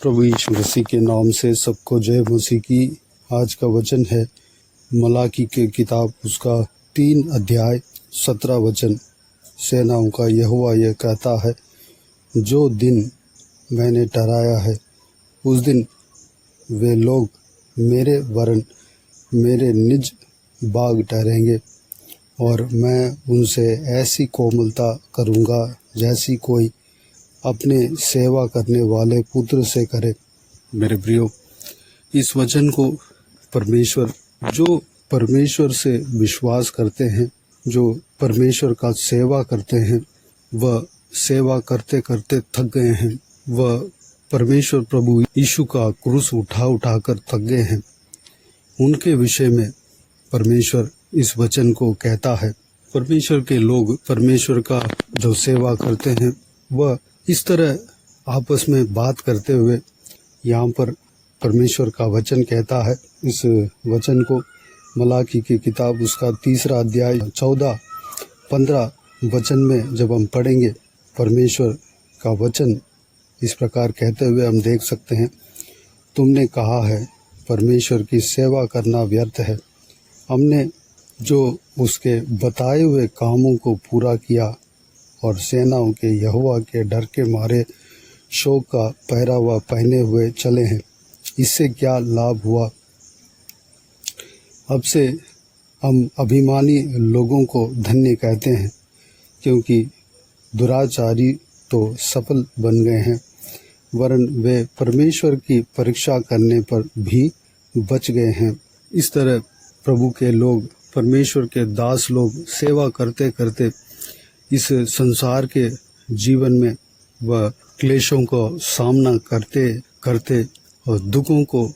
प्रभु यीशु मसीह के नाम से सबको जय मसीह की। आज का वचन है मलाकी के किताब उसका 3 अध्याय 17 वचन। सेनाओं का यहोवा यह कहता है, जो दिन मैंने ठहराया है उस दिन वे लोग मेरे वरन मेरे निज बाग ठहरेंगे, और मैं उनसे ऐसी कोमलता करूँगा जैसी कोई अपने सेवा करने वाले पुत्र से करे। मेरे प्रियो, इस वचन को जो परमेश्वर से विश्वास करते हैं, जो परमेश्वर का सेवा करते हैं, वह सेवा करते करते थक गए हैं, वह परमेश्वर प्रभु यीशु का क्रूस उठा कर थक गए हैं, उनके विषय में परमेश्वर इस वचन को कहता है। परमेश्वर के लोग परमेश्वर का जो सेवा करते हैं वह इस तरह आपस में बात करते हुए यहाँ पर परमेश्वर का वचन कहता है। इस वचन को मलाकी की किताब उसका 3 अध्याय 14-15 वचन में जब हम पढ़ेंगे, परमेश्वर का वचन इस प्रकार कहते हुए हम देख सकते हैं, तुमने कहा है परमेश्वर की सेवा करना व्यर्थ है। हमने जो उसके बताए हुए कामों को पूरा किया और सेनाओं के यहोवा के डर के मारे शोक का पहरावा पहने हुए चले हैं, इससे क्या लाभ हुआ? अब से हम अभिमानी लोगों को धन्य कहते हैं, क्योंकि दुराचारी तो सफल बन गए हैं, वरन वे परमेश्वर की परीक्षा करने पर भी बच गए हैं। इस तरह प्रभु के लोग, परमेश्वर के दास लोग सेवा करते करते इस संसार के जीवन में वह क्लेशों को सामना करते करते और दुखों को,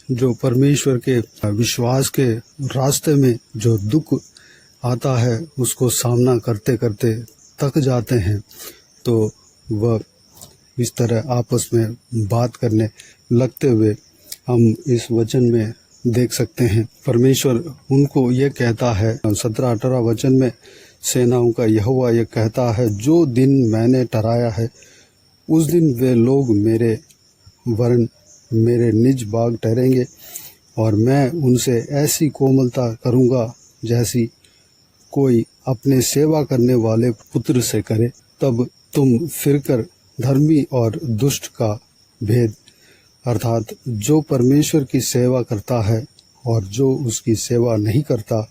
जो परमेश्वर के विश्वास के रास्ते में जो दुख आता है उसको सामना करते करते थक जाते हैं, तो वह इस तरह आपस में बात करने लगते हुए हम इस वचन में देख सकते हैं। परमेश्वर उनको ये कहता है 17-18 वचन में, सेनाओं का यहोवा यह कहता है, जो दिन मैंने ठहराया है उस दिन वे लोग मेरे वरन मेरे निज बाग ठहरेंगे, और मैं उनसे ऐसी कोमलता करूँगा जैसी कोई अपने सेवा करने वाले पुत्र से करे। तब तुम फिरकर धर्मी और दुष्ट का भेद, अर्थात जो परमेश्वर की सेवा करता है और जो उसकी सेवा नहीं करता,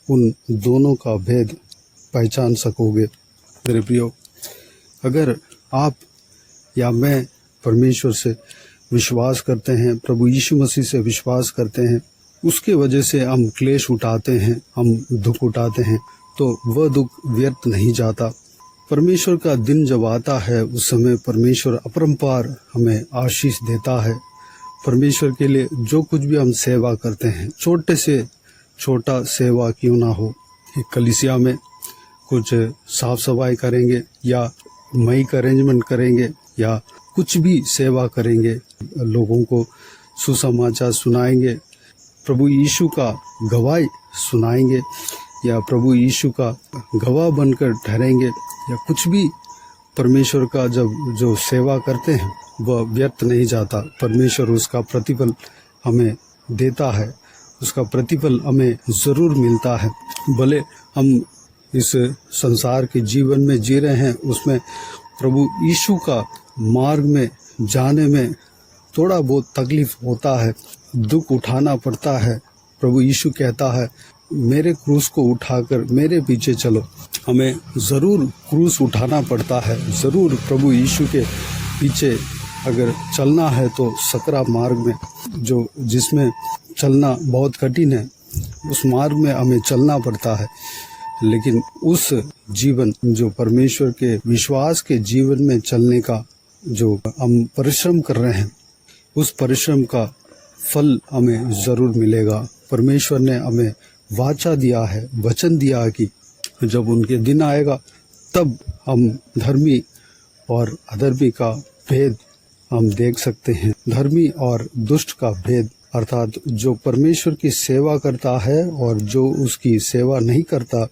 उन दोनों का भेद पहचान सकोगे। मेरे प्रियो, अगर आप या मैं परमेश्वर से विश्वास करते हैं, प्रभु यीशु मसीह से विश्वास करते हैं, उसके वजह से हम क्लेश उठाते हैं, हम दुख उठाते हैं, तो वह दुख व्यर्थ नहीं जाता। परमेश्वर का दिन जब आता है उस समय परमेश्वर अपरंपार हमें आशीष देता है। परमेश्वर के लिए जो कुछ भी हम सेवा करते हैं, छोटे से छोटा सेवा क्यों ना हो, एक कलीसिया में कुछ साफ सफाई करेंगे या माइक अरेंजमेंट करेंगे या कुछ भी सेवा करेंगे, लोगों को सुसमाचार सुनाएंगे, प्रभु यीशु का गवाही सुनाएंगे या प्रभु यीशु का गवाह बनकर ठहरेंगे, या कुछ भी परमेश्वर का जब जो सेवा करते हैं वह व्यर्थ नहीं जाता। परमेश्वर उसका प्रतिफल हमें देता है, उसका प्रतिफल हमें ज़रूर मिलता है। भले हम इस संसार के जीवन में जी रहे हैं, उसमें प्रभु यीशु का मार्ग में जाने में थोड़ा बहुत तकलीफ होता है, दुख उठाना पड़ता है। प्रभु यीशु कहता है, मेरे क्रूस को उठाकर मेरे पीछे चलो। हमें ज़रूर क्रूस उठाना पड़ता है, ज़रूर प्रभु यीशु के पीछे अगर चलना है तो सकरा मार्ग में जो जिसमें चलना बहुत कठिन है, उस मार्ग में हमें चलना पड़ता है। लेकिन उस जीवन जो परमेश्वर के विश्वास के जीवन में चलने का जो हम परिश्रम कर रहे हैं, उस परिश्रम का फल हमें ज़रूर मिलेगा। परमेश्वर ने हमें वाचा दिया है, वचन दिया है कि जब उनके दिन आएगा तब हम धर्मी और अधर्मी का भेद हम देख सकते हैं। धर्मी और दुष्ट का भेद, अर्थात जो परमेश्वर की सेवा करता है और जो उसकी सेवा नहीं करता,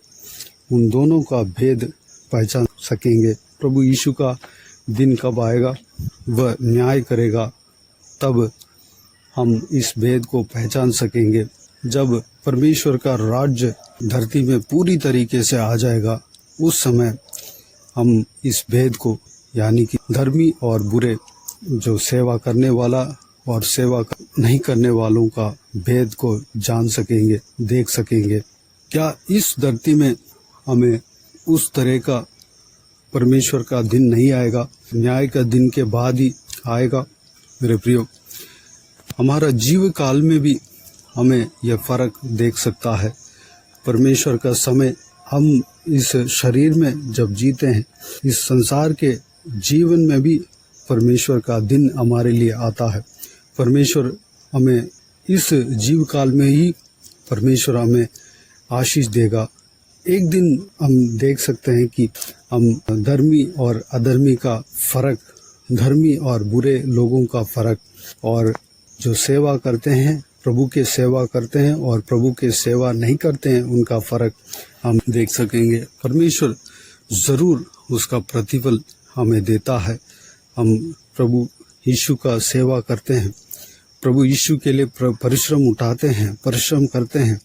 उन दोनों का भेद पहचान सकेंगे। प्रभु यीशु का दिन कब आएगा, वह न्याय करेगा तब हम इस भेद को पहचान सकेंगे। जब परमेश्वर का राज्य धरती में पूरी तरीके से आ जाएगा, उस समय हम इस भेद को यानी कि धर्मी और बुरे, जो सेवा करने वाला और सेवा नहीं करने वालों का भेद को जान सकेंगे, देख सकेंगे। क्या इस धरती में हमें उस तरह का परमेश्वर का दिन नहीं आएगा? न्याय का दिन के बाद ही आएगा। मेरे प्रियो, हमारा जीव काल में भी हमें यह फर्क देख सकता है। परमेश्वर का समय, हम इस शरीर में जब जीते हैं, इस संसार के जीवन में भी परमेश्वर का दिन हमारे लिए आता है। परमेश्वर हमें इस जीव काल में ही परमेश्वर हमें आशीष देगा। एक दिन हम देख सकते हैं कि हम धर्मी और अधर्मी का फर्क, धर्मी और बुरे लोगों का फर्क, और जो सेवा करते हैं, प्रभु के सेवा करते हैं और प्रभु के सेवा नहीं करते हैं, उनका फर्क हम देख सकेंगे। परमेश्वर ज़रूर उसका प्रतिफल हमें देता है। हम प्रभु यीशु का सेवा करते हैं, प्रभु यीशु के लिए परिश्रम उठाते हैं, परिश्रम करते हैं,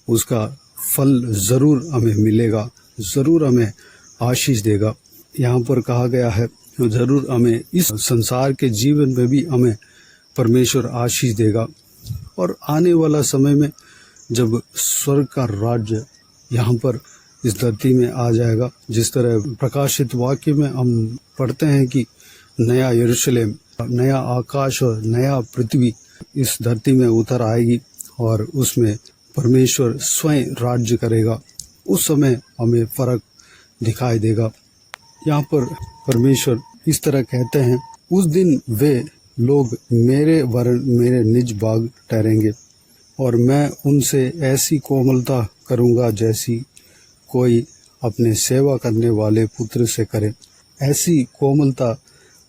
उसका फल ज़रूर हमें मिलेगा, ज़रूर हमें आशीष देगा। यहाँ पर कहा गया है ज़रूर हमें इस संसार के जीवन में भी हमें परमेश्वर आशीष देगा। और आने वाला समय में जब स्वर्ग का राज्य यहाँ पर इस धरती में आ जाएगा, जिस तरह प्रकाशित वाक्य में हम पढ़ते हैं कि नया यरूशलेम, नया आकाश और नया पृथ्वी इस धरती में उतर आएगी और उसमें परमेश्वर स्वयं राज्य करेगा। उस समय हमें फर्क दिखाई देगा। यहाँ पर परमेश्वर इस तरह कहते हैं, उस दिन वे लोग मेरे वरन मेरे निज बाग ठहरेंगे और मैं उनसे ऐसी कोमलता करूँगा जैसी कोई अपने सेवा करने वाले पुत्र से करे। ऐसी कोमलता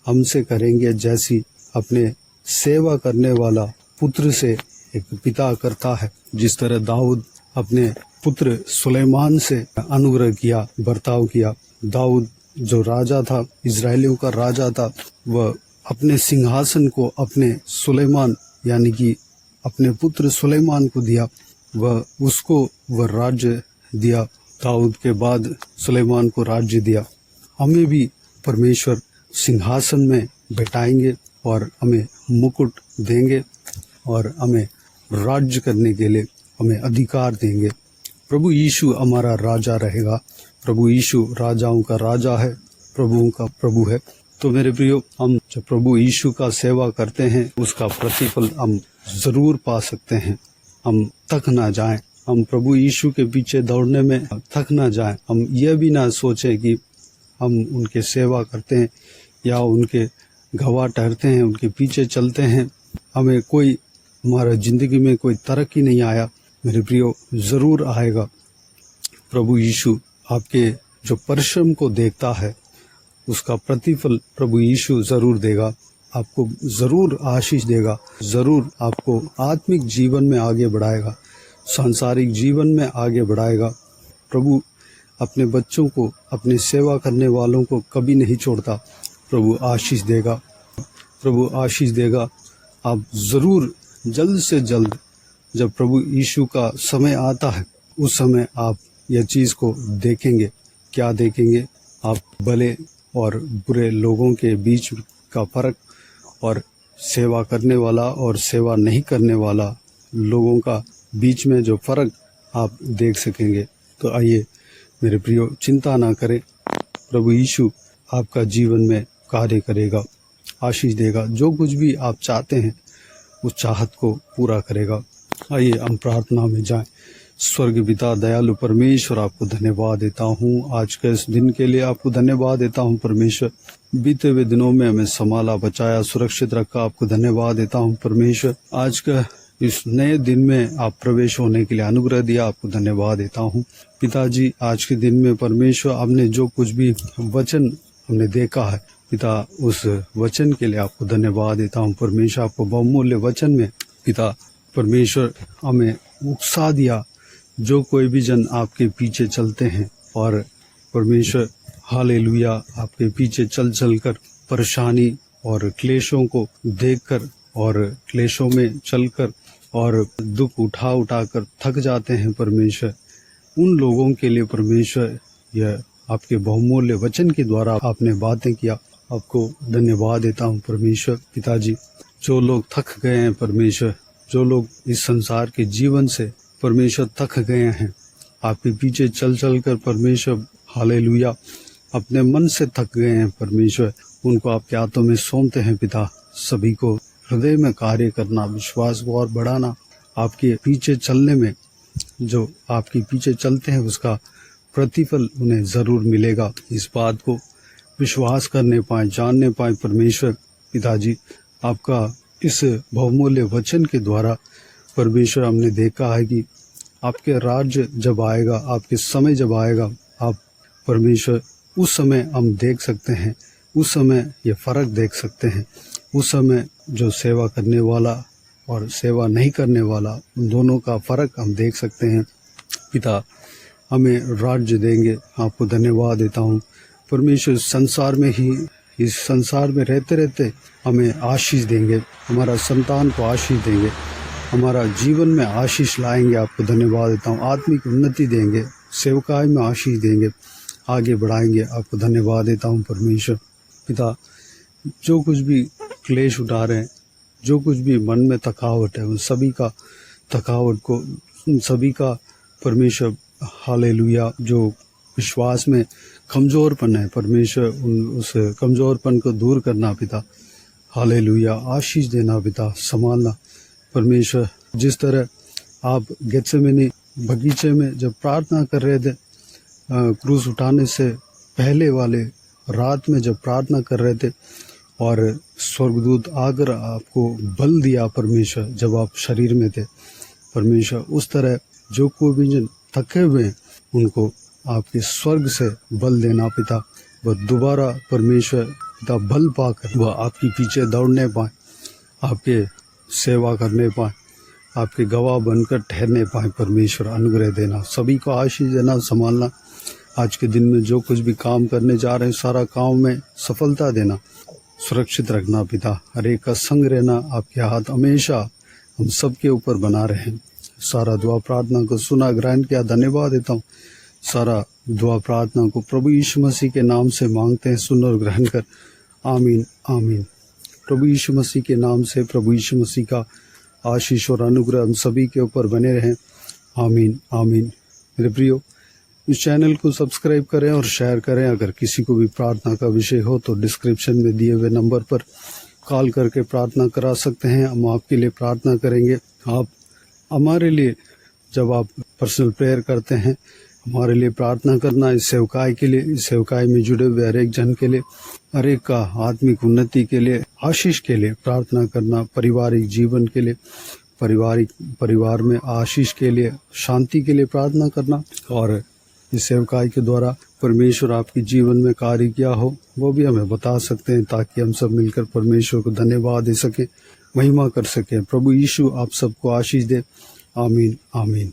हमसे करेंगे जैसी अपने सेवा करने वाला पुत्र से एक पिता करता है। जिस तरह दाऊद अपने पुत्र सुलेमान से अनुग्रह किया, बर्ताव किया। दाऊद जो राजा था, इजराइलियों का राजा था, वह अपने सिंहासन को अपने सुलेमान यानी कि अपने पुत्र सुलेमान को दिया। वह राज्य दिया। दाऊद के बाद सुलेमान को राज्य दिया। हमें भी परमेश्वर सिंहासन में बैठाएंगे और हमें मुकुट देंगे और हमें राज्य करने के लिए हमें अधिकार देंगे। प्रभु यीशु हमारा राजा रहेगा। प्रभु यीशु राजाओं का राजा है, प्रभुओं का प्रभु है। तो मेरे प्रियो, हम जब प्रभु यीशु का सेवा करते हैं, उसका प्रतिफल हम जरूर पा सकते हैं। हम थक ना जाएं, हम प्रभु यीशु के पीछे दौड़ने में थक ना जाएं। हम यह भी ना सोचें कि हम उनके सेवा करते हैं या उनके गवाह ठहरते हैं, उनके पीछे चलते हैं, हमें कोई हमारा जिंदगी में कोई तरक्की नहीं आया। मेरे प्रियो, जरूर आएगा। प्रभु यीशु आपके जो परिश्रम को देखता है, उसका प्रतिफल प्रभु यीशु जरूर देगा। आपको जरूर आशीष देगा, जरूर आपको आत्मिक जीवन में आगे बढ़ाएगा, सांसारिक जीवन में आगे बढ़ाएगा। प्रभु अपने बच्चों को, अपने सेवा करने वालों को कभी नहीं छोड़ता। प्रभु आशीष देगा, प्रभु आशीष देगा। आप ज़रूर जल्द से जल्द, जब प्रभु यीशु का समय आता है, उस समय आप यह चीज़ को देखेंगे। क्या देखेंगे? आप भले और बुरे लोगों के बीच का फ़र्क और सेवा करने वाला और सेवा नहीं करने वाला लोगों का बीच में जो फ़र्क आप देख सकेंगे। तो आइए मेरे प्रियो, चिंता ना करें, प्रभु यीशु आपका जीवन में कार्य करेगा, आशीष देगा। जो कुछ भी आप चाहते हैं, उस चाहत को पूरा करेगा। आइए हम प्रार्थना में जाएं। स्वर्ग पिता, दयालु परमेश्वर, आपको धन्यवाद देता हूँ आज के इस दिन के लिए। आपको धन्यवाद देता हूँ परमेश्वर, बीते हुए दिनों में हमें संभाला, बचाया, सुरक्षित रखा। आपको धन्यवाद देता हूँ परमेश्वर, आज का इस नए दिन में आप प्रवेश होने के लिए अनुग्रह दिया। आपको धन्यवाद देता हूँ पिताजी। आज के दिन में परमेश्वर, हमने जो कुछ भी वचन हमने देखा है पिता, उस वचन के लिए आपको धन्यवाद देता हूँ परमेश्वर। आपको बहुमूल्य वचन में पिता परमेश्वर हमें उत्साह दिया। जो कोई भी जन आपके पीछे चलते हैं और परमेश्वर हालेलुया, आपके पीछे चल चल कर परेशानी और क्लेशों को देखकर और क्लेशों में चलकर और दुख उठा कर थक जाते हैं परमेश्वर, उन लोगों के लिए परमेश्वर यह आपके बहुमूल्य वचन के द्वारा आपने बातें किया, आपको धन्यवाद देता हूँ परमेश्वर पिताजी। जो लोग थक गए हैं परमेश्वर, जो लोग इस संसार के जीवन से परमेश्वर थक गए हैं, आपके पीछे चल चल कर परमेश्वर हालेलुया अपने मन से थक गए हैं परमेश्वर, उनको आपके हाथों में सौंपते हैं पिता। सभी को हृदय में कार्य करना, विश्वास को और बढ़ाना, आपके पीछे चलने में, जो आपके पीछे चलते हैं उसका प्रतिफल उन्हें जरूर मिलेगा। इस बात को विश्वास करने पाए, जानने पाए परमेश्वर पिताजी। आपका इस बहुमूल्य वचन के द्वारा परमेश्वर हमने देखा है कि आपके राज्य जब आएगा, आपके समय जब आएगा, आप परमेश्वर उस समय हम देख सकते हैं, उस समय ये फर्क देख सकते हैं। उस समय जो सेवा करने वाला और सेवा नहीं करने वाला, उन दोनों का फर्क हम देख सकते हैं। पिता हमें राज्य देंगे, आपको धन्यवाद देता हूँ परमेश्वर। संसार में ही, इस संसार में रहते रहते हमें आशीष देंगे, हमारा संतान को आशीष देंगे, हमारा जीवन में आशीष लाएंगे। आपको धन्यवाद देता हूँ। आत्मिक उन्नति देंगे, सेवकाई में आशीष देंगे, आगे बढ़ाएंगे। आपको धन्यवाद देता हूँ परमेश्वर पिता। जो कुछ भी क्लेश उठा रहे हैं, जो कुछ भी मन में थकावट है, उन सभी का थकावट को, उन सभी का परमेश्वर हालेलुया, जो विश्वास में कमज़ोरपन है परमेश्वर, उस कमज़ोरपन को दूर करना पिता। हालेलुया, आशीष देना पिता, संभालना परमेश्वर। जिस तरह आप गेत्सेमनी बगीचे में जब प्रार्थना कर रहे थे, क्रूस उठाने से पहले वाले रात में जब प्रार्थना कर रहे थे और स्वर्गदूत आकर आपको बल दिया परमेश्वर, जब आप शरीर में थे परमेश्वर, उस तरह जो कोई भी जन थके हुए हैं उनको आपके स्वर्ग से बल देना पिता। वह दोबारा परमेश्वर पिता बल पाकर वह आपके पीछे दौड़ने पाए, आपके सेवा करने पाए, आपके गवाह बनकर ठहरने पाए परमेश्वर। अनुग्रह देना, सभी को आशीष देना, संभालना। आज के दिन में जो कुछ भी काम करने जा रहे हैं, सारा काम में सफलता देना, सुरक्षित रखना पिता। हर एक का संग रहना, आपके हाथ हमेशा हम सबके ऊपर बना रहे। सारा दुआ प्रार्थना को सुना, ग्रहण किया, धन्यवाद देता हूँ। सारा दुआ प्रार्थना को प्रभु यीशु मसीह के नाम से मांगते हैं, सुन और ग्रहण कर। आमीन आमीन। प्रभु यीशु मसीह के नाम से प्रभु यीशु मसीह का आशीष और अनुग्रह हम सभी के ऊपर बने रहें। आमीन आमीन। मेरे प्रियो, इस चैनल को सब्सक्राइब करें और शेयर करें। अगर किसी को भी प्रार्थना का विषय हो तो डिस्क्रिप्शन में दिए हुए नंबर पर कॉल करके प्रार्थना करा सकते हैं, हम आपके लिए प्रार्थना करेंगे। आप हमारे लिए, जब आप पर्सनल प्रेयर करते हैं, हमारे लिए प्रार्थना करना, इस सेवकाई के लिए, इस सेवकाई में जुड़े हुए हर एक जन के लिए, हर एक का आत्मिक उन्नति के लिए, आशीष के लिए प्रार्थना करना, पारिवारिक जीवन के लिए, परिवार में आशीष के लिए, शांति के लिए प्रार्थना करना। और इस सेवकाई के द्वारा परमेश्वर आपके जीवन में कार्य किया हो वो भी हमें बता सकते हैं, ताकि हम सब मिलकर परमेश्वर को धन्यवाद दे सकें, महिमा कर सकें। प्रभु यीशु आप सबको आशीष दे। आमीन आमीन।